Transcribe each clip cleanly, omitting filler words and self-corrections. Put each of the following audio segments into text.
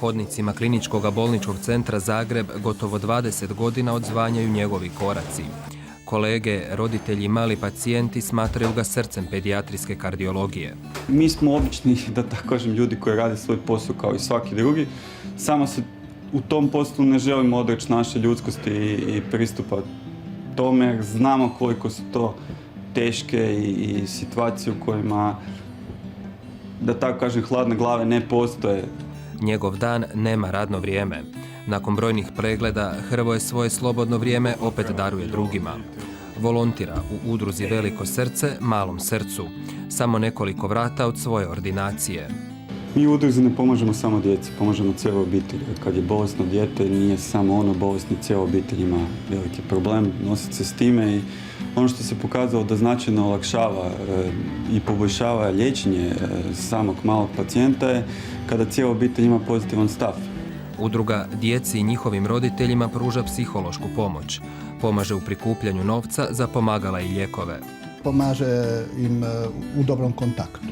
hodnicima Kliničkog bolničkog centra Zagreb gotovo 20 godina odzvanjaju njegovi koraci. Kolege, roditelji i mali pacijenti smatraju ga srcem pedijatrijske kardiologije. Mi smo obični, da tako kažem, ljudi koji rade svoj posao kao i svaki drugi. Samo se u tom poslu ne želimo odreći naše ljudskosti i pristupa tome, jer znamo koliko su to teške i situacije u kojima, da tako kažem, hladne glave ne postoje. Njegov dan nema radno vrijeme. Nakon brojnih pregleda, Hrvoje svoje slobodno vrijeme opet daruje drugima. Volontira u udruzi Veliko srce, Malom srcu. Samo nekoliko vrata od svoje ordinacije. Mi u udruzi ne pomažemo samo djeci, pomažemo cijeloj obitelji. Kad je bolesno dijete, nije samo ono bolesno, cijela obitelj ima veliki problem nositi se s time i ono što se pokazalo da značajno olakšava i poboljšava liječenje samog malog pacijenta je kada cijela obitelj ima pozitivan stav. Udruga djeci i njihovim roditeljima pruža psihološku pomoć. Pomaže u prikupljanju novca za pomagala i lijekove. Pomaže im u dobrom kontaktu.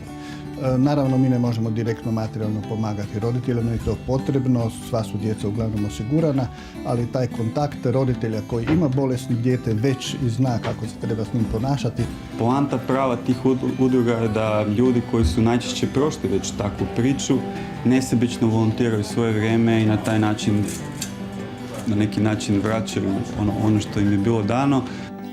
Naravno, mi ne možemo direktno materijalno pomagati roditeljima, i to potrebno, sva su djeca uglavnom osigurana, ali taj kontakt roditelja koji ima bolesno dijete već i zna kako se treba s njim ponašati. Poanta prava tih udruga je da ljudi koji su najčešće prošli već takvu priču nesebično volontiraju svoje vrijeme i na taj način, na neki način vraćaju ono što im je bilo dano.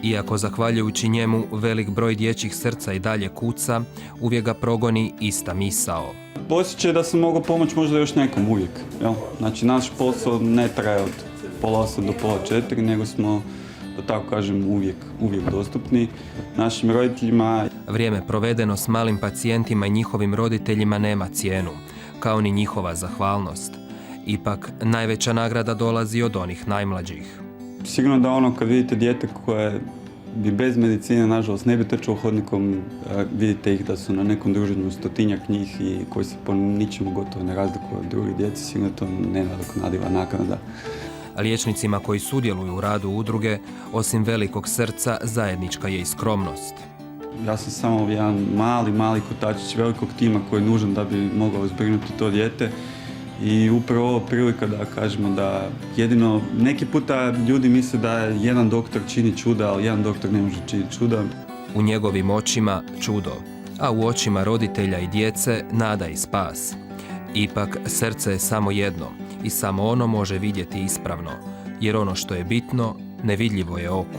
Iako zahvaljujući njemu velik broj dječjih srca i dalje kuca, uvijek ga progoni ista misao. Osjećaj da sam mogao pomoći možda još nekom uvijek. Jel? Znači, naš posao ne traje od 3:30 do 4:30, nego smo, da tako kažem, uvijek dostupni našim roditeljima. Vrijeme provedeno s malim pacijentima i njihovim roditeljima nema cijenu, kao ni njihova zahvalnost. Ipak, najveća nagrada dolazi od onih najmlađih. Sigurno da kad vidite dijete koje bi bez medicine, nažalost, ne bi trčalo hodnikom, vidite ih da su na nekom druženju 100-tinjak njih i koji se po ničemu gotovo ne razlikuju od drugih djece, sigurno to nenadoknadiva naknada. Liječnicima koji sudjeluju u radu udruge, osim velikog srca, zajednička je i skromnost. Ja sam samo jedan mali kotačić velikog tima koji je nužan da bi mogao zbrinuti to dijete. I upravo ovo prilika da kažemo da jedino, neki puta ljudi misle da jedan doktor čini čuda, ali jedan doktor ne može činiti čuda. U njegovim očima čudo, a u očima roditelja i djece nada i spas. Ipak srce je samo jedno i samo ono može vidjeti ispravno, jer ono što je bitno nevidljivo je oku.